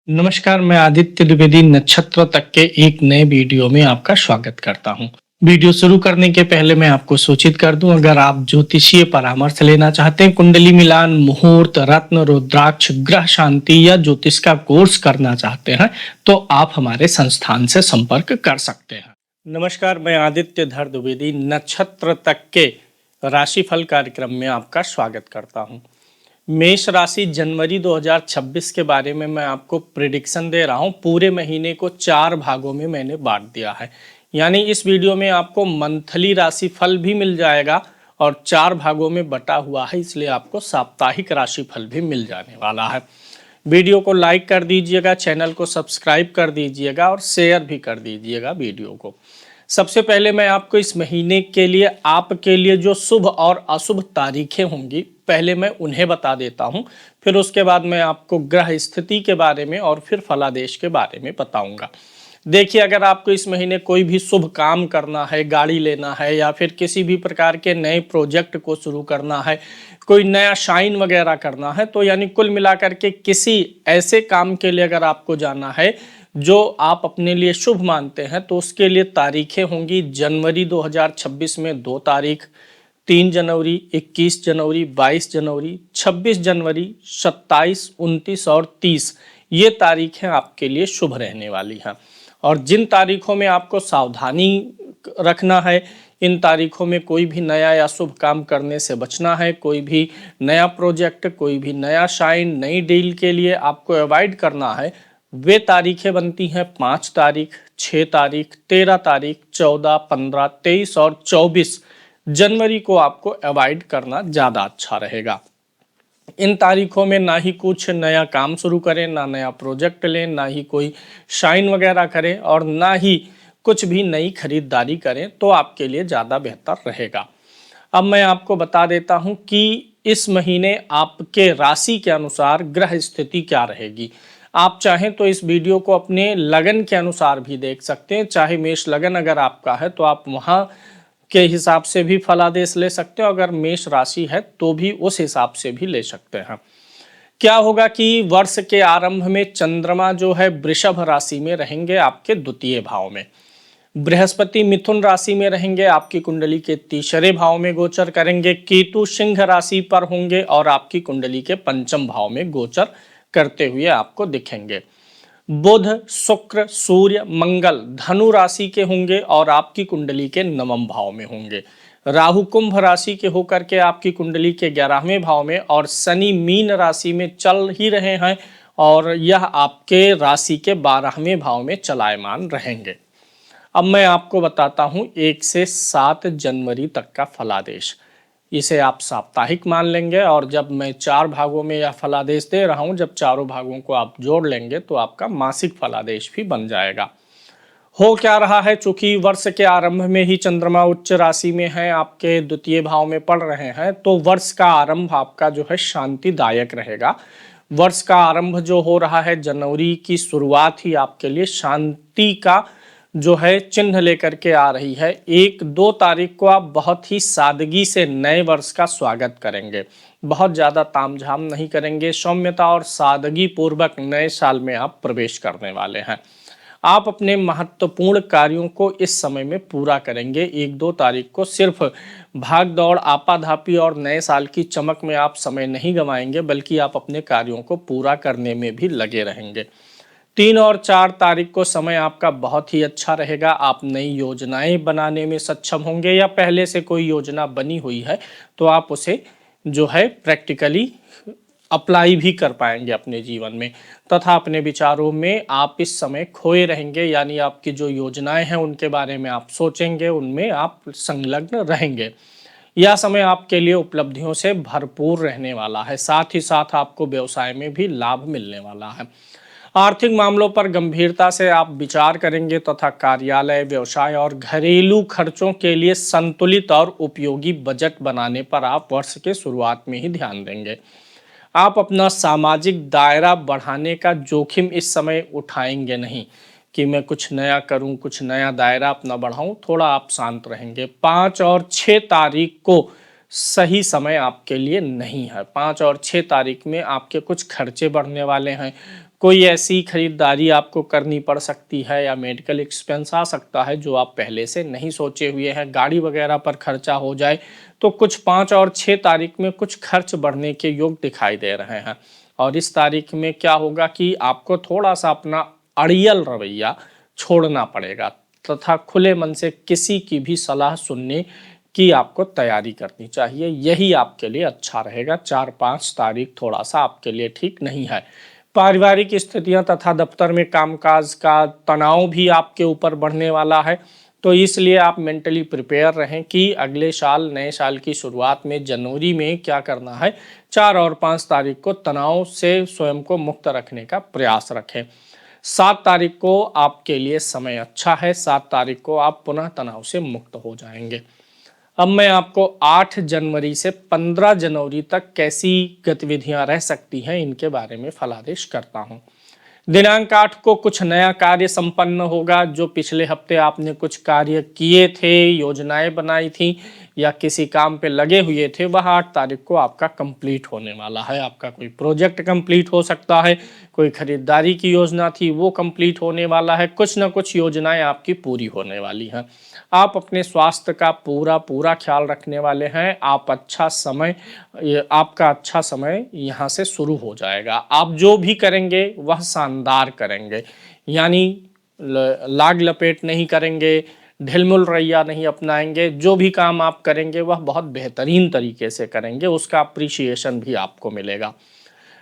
नमस्कार, मैं आदित्य द्विवेदी नक्षत्र तक के एक नए वीडियो में आपका स्वागत करता हूं। वीडियो शुरू करने के पहले मैं आपको सूचित कर दूं, अगर आप ज्योतिषीय परामर्श लेना चाहते हैं, कुंडली मिलान, मुहूर्त, रत्न, रुद्राक्ष, ग्रह शांति या ज्योतिष का कोर्स करना चाहते हैं, तो आप हमारे संस्थान से संपर्क कर सकते हैं। नमस्कार, मैं आदित्य धर द्विवेदी नक्षत्र तक के राशिफल कार्यक्रम में आपका स्वागत करता हूं। मेष राशि जनवरी 2026 के बारे में मैं आपको प्रिडिक्शन दे रहा हूं। पूरे महीने को 4 भागों में मैंने बांट दिया है, यानी इस वीडियो में आपको मंथली राशिफल भी मिल जाएगा और 4 भागों में बटा हुआ है, इसलिए आपको साप्ताहिक राशिफल भी मिल जाने वाला है। वीडियो को लाइक कर दीजिएगा, चैनल को सब्सक्राइब कर दीजिएगा और शेयर भी कर दीजिएगा वीडियो को। सबसे पहले मैं आपको इस महीने के लिए आपके लिए जो शुभ और अशुभ तारीखें होंगी, पहले मैं उन्हें बता देता हूं, फिर उसके बाद मैं आपको ग्रह स्थिति के बारे में और फिर फलादेश के बारे में बताऊंगा। देखिए, अगर आपको इस महीने कोई भी शुभ काम करना है, गाड़ी लेना है या फिर किसी भी प्रकार के नए प्रोजेक्ट को शुरू करना है, कोई नया शाइन वगैरह करना है, तो यानी कुल मिलाकर के किसी ऐसे काम के लिए अगर आपको जाना है जो आप अपने लिए शुभ मानते हैं, तो उसके लिए तारीखें होंगी जनवरी 2026 में 2 तारीख, 3 जनवरी, 21 जनवरी, 22 जनवरी, 26 जनवरी, 27, 29 और 30 ये तारीखें आपके लिए शुभ रहने वाली हैं। और जिन तारीखों में आपको सावधानी रखना है, इन तारीखों में कोई भी नया या शुभ काम करने से बचना है, कोई भी नया प्रोजेक्ट, कोई भी नया शाइन, नई डील के लिए आपको अवॉइड करना है, वे तारीखें बनती हैं 5 तारीख, 6 तारीख, 13 तारीख, 14, 15, 23 और 24 जनवरी को आपको अवॉइड करना ज़्यादा अच्छा रहेगा। इन तारीखों में ना ही कुछ नया काम शुरू करें, ना नया प्रोजेक्ट लें, ना ही कोई शाइन वगैरह करें और ना ही कुछ भी नई खरीदारी करें, तो आपके लिए ज़्यादा बेहतर रहेगा। अब मैं आपको बता देता हूं कि इस महीने आपके राशि के अनुसार ग्रह स्थिति क्या रहेगी। आप चाहें तो इस वीडियो को अपने लगन के अनुसार भी देख सकते हैं। चाहे मेष लगन अगर आपका है तो आप वहां के हिसाब से भी फलादेश ले सकते हो, अगर मेष राशि है तो भी उस हिसाब से भी ले सकते हैं। क्या होगा कि वर्ष के आरंभ में चंद्रमा जो है वृषभ राशि में रहेंगे, आपके द्वितीय भाव में। बृहस्पति मिथुन राशि में रहेंगे, आपकी कुंडली के तीसरे भाव में गोचर करेंगे। केतु सिंह राशि पर होंगे और आपकी कुंडली के पंचम भाव में गोचर करते हुए आपको दिखेंगे। बुध, शुक्र, सूर्य, मंगल धनु राशि के होंगे और आपकी कुंडली के नवम भाव में होंगे। राहु कुंभ राशि के होकर के आपकी कुंडली के 11वें भाव में और शनि मीन राशि में चल ही रहे हैं और यह आपके राशि के 12वें भाव में चलायमान रहेंगे। अब मैं आपको बताता हूं 1 से 7 जनवरी तक का फलादेश। इसे आप साप्ताहिक मान लेंगे और जब मैं 4 भागों में यह फलादेश दे रहा हूं, जब चारों भागों को आप जोड़ लेंगे तो आपका मासिक फलादेश भी बन जाएगा। हो क्या रहा है, चूंकि वर्ष के आरंभ में ही चंद्रमा उच्च राशि में है, आपके द्वितीय भाव में पड़ रहे हैं, तो वर्ष का आरंभ आपका जो है शांतिदायक रहेगा। वर्ष का आरंभ जो हो रहा है, जनवरी की शुरुआत ही आपके लिए शांति का जो है चिन्ह लेकर के आ रही है। 1-2 तारीख को आप बहुत ही सादगी से नए वर्ष का स्वागत करेंगे, बहुत ज़्यादा तामझाम नहीं करेंगे, सौम्यता और सादगी पूर्वक नए साल में आप प्रवेश करने वाले हैं। आप अपने महत्वपूर्ण कार्यों को इस समय में पूरा करेंगे। 1-2 तारीख को सिर्फ भाग दौड़, आपाधापी और नए साल की चमक में आप समय नहीं गंवाएंगे, बल्कि आप अपने कार्यों को पूरा करने में भी लगे रहेंगे। 3 और 4 तारीख को समय आपका बहुत ही अच्छा रहेगा। आप नई योजनाएं बनाने में सक्षम होंगे या पहले से कोई योजना बनी हुई है तो आप उसे जो है प्रैक्टिकली अप्लाई भी कर पाएंगे अपने जीवन में, तथा अपने विचारों में आप इस समय खोए रहेंगे, यानी आपकी जो योजनाएं हैं उनके बारे में आप सोचेंगे, उनमें आप संलग्न रहेंगे। यह समय आपके लिए उपलब्धियों से भरपूर रहने वाला है, साथ ही साथ आपको व्यवसाय में भी लाभ मिलने वाला है। आर्थिक मामलों पर गंभीरता से आप विचार करेंगे तथा कार्यालय, व्यवसाय और घरेलू खर्चों के लिए संतुलित और उपयोगी बजट बनाने पर आप वर्ष के शुरुआत में ही ध्यान देंगे। आप अपना सामाजिक दायरा बढ़ाने का जोखिम इस समय उठाएंगे नहीं कि मैं कुछ नया करूं, कुछ नया दायरा अपना बढ़ाऊं। थोड़ा आप शांत रहेंगे। 5 और 6 तारीख को सही समय आपके लिए नहीं है। 5 और 6 तारीख में आपके कुछ खर्चे बढ़ने वाले हैं, कोई ऐसी खरीदारी आपको करनी पड़ सकती है या मेडिकल एक्सपेंस आ सकता है जो आप पहले से नहीं सोचे हुए हैं। गाड़ी वगैरह पर खर्चा हो जाए तो कुछ 5 और 6 तारीख में कुछ खर्च बढ़ने के योग दिखाई दे रहे हैं। और इस तारीख में क्या होगा कि आपको थोड़ा सा अपना अड़ियल रवैया छोड़ना पड़ेगा तथा खुले मन से किसी की भी सलाह सुनने की आपको तैयारी करनी चाहिए। यही आपके लिए अच्छा रहेगा। 4-5 तारीख थोड़ा सा आपके लिए ठीक नहीं है। पारिवारिक स्थितियां तथा दफ्तर में कामकाज का तनाव भी आपके ऊपर बढ़ने वाला है, तो इसलिए आप मेंटली प्रिपेयर रहें कि अगले साल, नए साल की शुरुआत में जनवरी में क्या करना है। 4 और 5 तारीख को तनाव से स्वयं को मुक्त रखने का प्रयास रखें। 7 तारीख को आपके लिए समय अच्छा है। 7 तारीख को आप पुनः तनाव से मुक्त हो जाएंगे। अब मैं आपको 8 जनवरी से 15 जनवरी तक कैसी गतिविधियां रह सकती हैं इनके बारे में फलादेश करता हूं। दिनांक 8 को कुछ नया कार्य संपन्न होगा। जो पिछले हफ्ते आपने कुछ कार्य किए थे, योजनाएं बनाई थी या किसी काम पे लगे हुए थे, वह 8 तारीख को आपका कंप्लीट होने वाला है। आपका कोई प्रोजेक्ट कंप्लीट हो सकता है, कोई खरीदारी की योजना थी वो कंप्लीट होने वाला है, कुछ ना कुछ योजनाएं आपकी पूरी होने वाली हैं। आप अपने स्वास्थ्य का पूरा पूरा ख्याल रखने वाले हैं। आपका अच्छा समय यहाँ से शुरू हो जाएगा। आप जो भी करेंगे वह शानदार करेंगे, यानी लाग लपेट नहीं करेंगे, ढिलमुल रैया नहीं अपनाएंगे। जो भी काम आप करेंगे वह बहुत बेहतरीन तरीके से करेंगे, उसका अप्रिसिएशन भी आपको मिलेगा।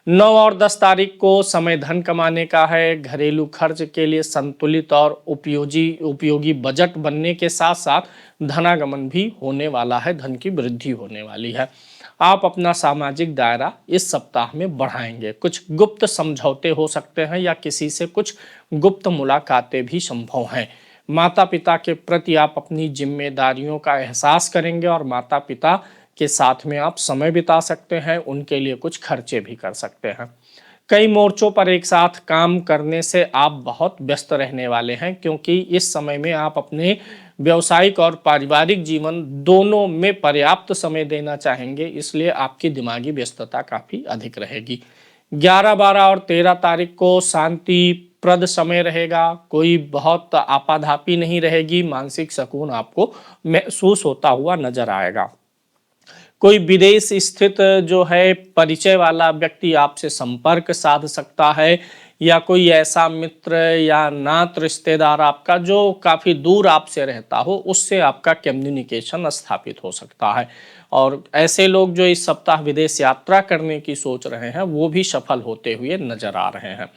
9 और 10 तारीख को समय धन कमाने का है। घरेलू खर्च के लिए संतुलित और उपयोगी बजट बनने के साथ साथ धनागमन भी होने वाला है, धन की वृद्धि होने वाली है। आप अपना सामाजिक दायरा इस सप्ताह में बढ़ाएंगे। कुछ गुप्त समझौते हो सकते हैं या किसी से कुछ गुप्त मुलाकातें भी संभव हैं। माता पिता के प्रति आप अपनी जिम्मेदारियों का एहसास करेंगे और माता पिता के साथ में आप समय बिता सकते हैं, उनके लिए कुछ खर्चे भी कर सकते हैं। कई मोर्चों पर एक साथ काम करने से आप बहुत व्यस्त रहने वाले हैं, क्योंकि इस समय में आप अपने व्यावसायिक और पारिवारिक जीवन दोनों में पर्याप्त समय देना चाहेंगे, इसलिए आपकी दिमागी व्यस्तता काफ़ी अधिक रहेगी। 11, 12 और 13 तारीख को शांतिप्रद समय रहेगा। कोई बहुत आपाधापी नहीं रहेगी। मानसिक सुकून आपको महसूस होता हुआ नजर आएगा। कोई विदेश स्थित जो है परिचय वाला व्यक्ति आपसे संपर्क साध सकता है, या कोई ऐसा मित्र या नात रिश्तेदार आपका जो काफ़ी दूर आपसे रहता हो, उससे आपका कम्युनिकेशन स्थापित हो सकता है। और ऐसे लोग जो इस सप्ताह विदेश यात्रा करने की सोच रहे हैं वो भी सफल होते हुए नजर आ रहे हैं।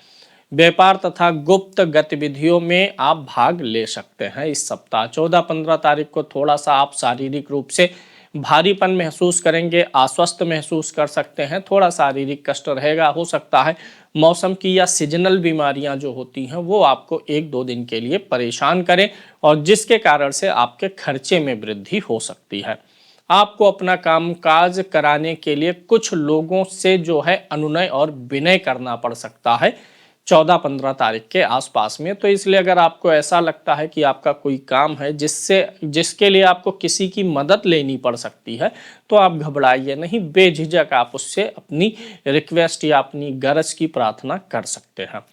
व्यापार तथा गुप्त गतिविधियों में आप भाग ले सकते हैं इस सप्ताह। 14-15 तारीख को थोड़ा सा आप शारीरिक रूप से भारीपन महसूस करेंगे, आश्वस्त महसूस कर सकते हैं, थोड़ा शारीरिक कष्ट रहेगा। हो सकता है मौसम की या सीजनल बीमारियां जो होती हैं वो आपको 1-2 दिन के लिए परेशान करें, और जिसके कारण से आपके खर्चे में वृद्धि हो सकती है। आपको अपना कामकाज कराने के लिए कुछ लोगों से जो है अनुनय और विनय करना पड़ सकता है 14-15 तारीख के आसपास में। तो इसलिए अगर आपको ऐसा लगता है कि आपका कोई काम है जिसके लिए आपको किसी की मदद लेनी पड़ सकती है, तो आप घबराइए नहीं, बेझिझक आप उससे अपनी रिक्वेस्ट या अपनी गरज की प्रार्थना कर सकते हैं।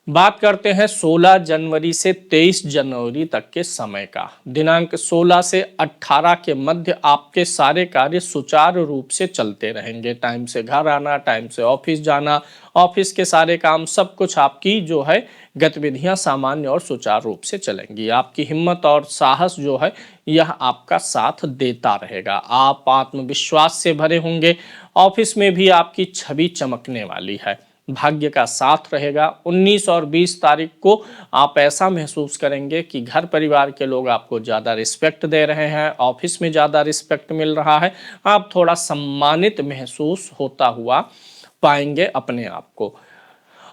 बात करते हैं 16 जनवरी से 23 जनवरी तक के समय का। दिनांक 16 से 18 के मध्य आपके सारे कार्य सुचारू रूप से चलते रहेंगे। टाइम से घर आना, टाइम से ऑफिस जाना, ऑफिस के सारे काम, सब कुछ आपकी जो है गतिविधियां सामान्य और सुचारू रूप से चलेंगी। आपकी हिम्मत और साहस जो है यह आपका साथ देता रहेगा। आप आत्मविश्वास से भरे होंगे। ऑफिस में भी आपकी छवि चमकने वाली है। भाग्य का साथ रहेगा। 19 और 20 तारीख को आप ऐसा महसूस करेंगे कि घर परिवार के लोग आपको ज़्यादा रिस्पेक्ट दे रहे हैं, ऑफिस में ज़्यादा रिस्पेक्ट मिल रहा है, आप थोड़ा सम्मानित महसूस होता हुआ पाएंगे अपने आप को।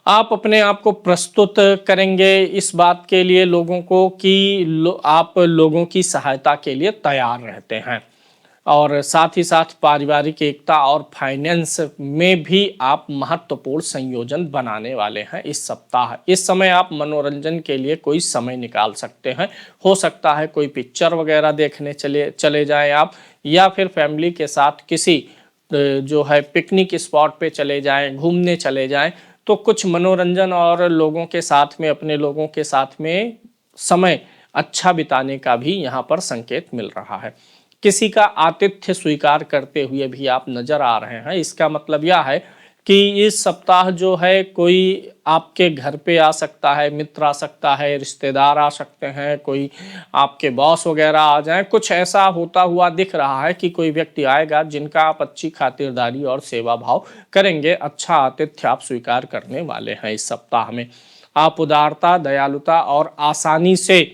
आप अपने आप को प्रस्तुत करेंगे इस बात के लिए लोगों को कि आप लोगों की सहायता के लिए तैयार रहते हैं, और साथ ही साथ पारिवारिक एकता और फाइनेंस में भी आप महत्वपूर्ण संयोजन बनाने वाले हैं इस सप्ताह। इस समय आप मनोरंजन के लिए कोई समय निकाल सकते हैं। हो सकता है कोई पिक्चर वगैरह देखने चले जाएं आप, या फिर फैमिली के साथ किसी जो है पिकनिक स्पॉट पे चले जाएं, घूमने चले जाएं, तो कुछ मनोरंजन और लोगों के साथ में, अपने लोगों के साथ में समय अच्छा बिताने का भी यहाँ पर संकेत मिल रहा है। किसी का आतिथ्य स्वीकार करते हुए भी आप नजर आ रहे हैं। इसका मतलब यह है कि इस सप्ताह जो है कोई आपके घर पे आ सकता है, मित्र आ सकता है, रिश्तेदार आ सकते हैं, कोई आपके बॉस वगैरह आ जाएं। कुछ ऐसा होता हुआ दिख रहा है कि कोई व्यक्ति आएगा जिनका आप अच्छी खातिरदारी और सेवा भाव करेंगे। अच्छा आतिथ्य आप स्वीकार करने वाले हैं इस सप्ताह में। आप उदारता, दयालुता और आसानी से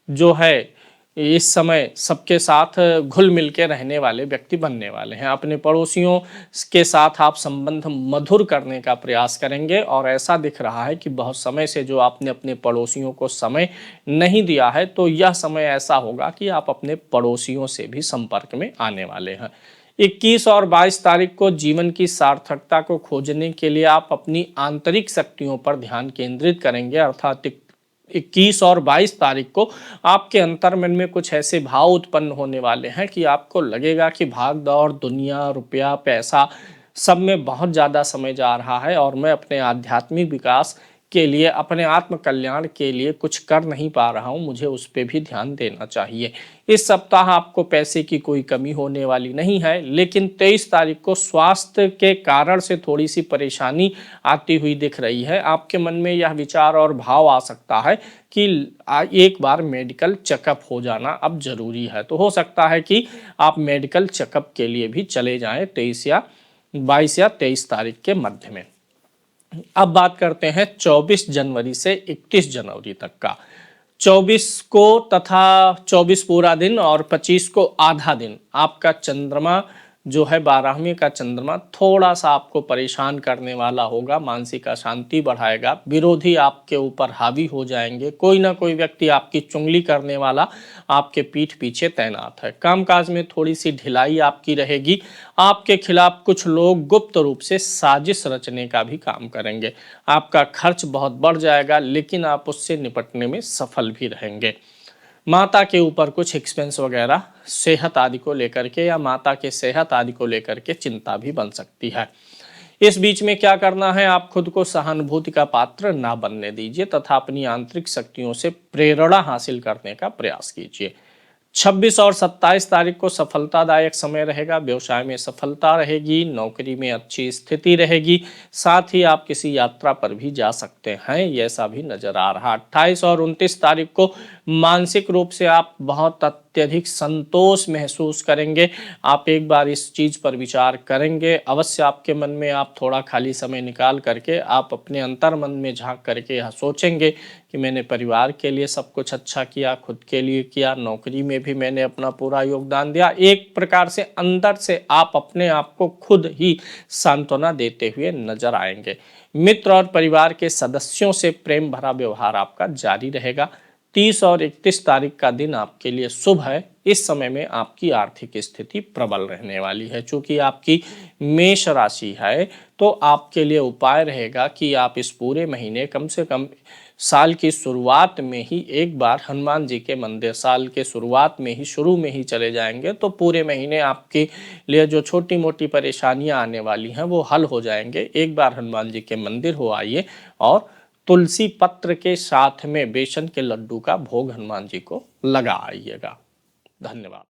जो है इस समय सबके साथ घुल मिल के रहने वाले व्यक्ति बनने वाले हैं। अपने पड़ोसियों के साथ आप संबंध मधुर करने का प्रयास करेंगे और ऐसा दिख रहा है कि बहुत समय से जो आपने अपने पड़ोसियों को समय नहीं दिया है, तो यह समय ऐसा होगा कि आप अपने पड़ोसियों से भी संपर्क में आने वाले हैं। 21 और 22 तारीख को जीवन की सार्थकता को खोजने के लिए आप अपनी आंतरिक शक्तियों पर ध्यान केंद्रित करेंगे। अर्थात 21 और 22 तारीख को आपके अंतर्मन में कुछ ऐसे भाव उत्पन्न होने वाले हैं कि आपको लगेगा कि भाग दौड़, दुनिया, रुपया, पैसा सब में बहुत ज़्यादा समय जा रहा है और मैं अपने आध्यात्मिक विकास के लिए, अपने आत्म कल्याण के लिए कुछ कर नहीं पा रहा हूँ, मुझे उस पर भी ध्यान देना चाहिए। इस सप्ताह आपको पैसे की कोई कमी होने वाली नहीं है, लेकिन 23 तारीख को स्वास्थ्य के कारण से थोड़ी सी परेशानी आती हुई दिख रही है। आपके मन में यह विचार और भाव आ सकता है कि एक बार मेडिकल चेकअप हो जाना अब जरूरी है। तो हो सकता है कि आप मेडिकल चेकअप के लिए भी चले जाएं 22 या 23 तारीख के मध्य में। अब बात करते हैं 24 जनवरी से 31 जनवरी तक का। 24 को तथा 24 पूरा दिन और 25 को आधा दिन आपका चंद्रमा जो है 12वें का चंद्रमा थोड़ा सा आपको परेशान करने वाला होगा, मानसिक अशांति बढ़ाएगा, विरोधी आपके ऊपर हावी हो जाएंगे, कोई ना कोई व्यक्ति आपकी चुगली करने वाला आपके पीठ पीछे तैनात है। कामकाज में थोड़ी सी ढिलाई आपकी रहेगी। आपके खिलाफ कुछ लोग गुप्त रूप से साजिश रचने का भी काम करेंगे। आपका खर्च बहुत बढ़ जाएगा, लेकिन आप उससे निपटने में सफल भी रहेंगे। माता के ऊपर कुछ एक्सपेंस वगैरह सेहत आदि को लेकर के या माता के सेहत आदि को लेकर के चिंता भी बन सकती है। इस बीच में क्या करना है, आप खुद को सहानुभूति का पात्र ना बनने दीजिए तथा अपनी आंतरिक शक्तियों से प्रेरणा हासिल करने का प्रयास कीजिए। 26 और 27 तारीख को सफलतादायक समय रहेगा। व्यवसाय में सफलता रहेगी, नौकरी में अच्छी स्थिति रहेगी, साथ ही आप किसी यात्रा पर भी जा सकते हैं, ऐसा भी नजर आ रहा। 28 और 29 तारीख को मानसिक रूप से आप बहुत अत्यधिक संतोष महसूस करेंगे। आप एक बार इस चीज पर विचार करेंगे अवश्य। आपके मन में आप थोड़ा खाली समय निकाल करके आप अपने अंतर मन में झांक करके यह सोचेंगे कि मैंने परिवार के लिए सब कुछ अच्छा किया, खुद के लिए किया, नौकरी में भी मैंने अपना पूरा योगदान दिया। एक प्रकार से अंदर से आप अपने आप को खुद ही सांत्वना देते हुए नजर आएंगे। मित्र और परिवार के सदस्यों से प्रेम भरा व्यवहार आपका जारी रहेगा। 30 और 31 तारीख का दिन आपके लिए शुभ है। इस समय में आपकी आर्थिक स्थिति प्रबल रहने वाली है। चूंकि आपकी मेष राशि है, तो आपके लिए उपाय रहेगा कि आप इस पूरे महीने कम से कम साल की शुरुआत में ही एक बार हनुमान जी के मंदिर, साल के शुरुआत में ही, शुरू में ही चले जाएंगे तो पूरे महीने आपके लिए जो छोटी मोटी परेशानियां आने वाली हैं वो हल हो जाएंगे। एक बार हनुमान जी के मंदिर हो आइए और तुलसी पत्र के साथ में बेसन के लड्डू का भोग हनुमान जी को लगा आइएगा। धन्यवाद।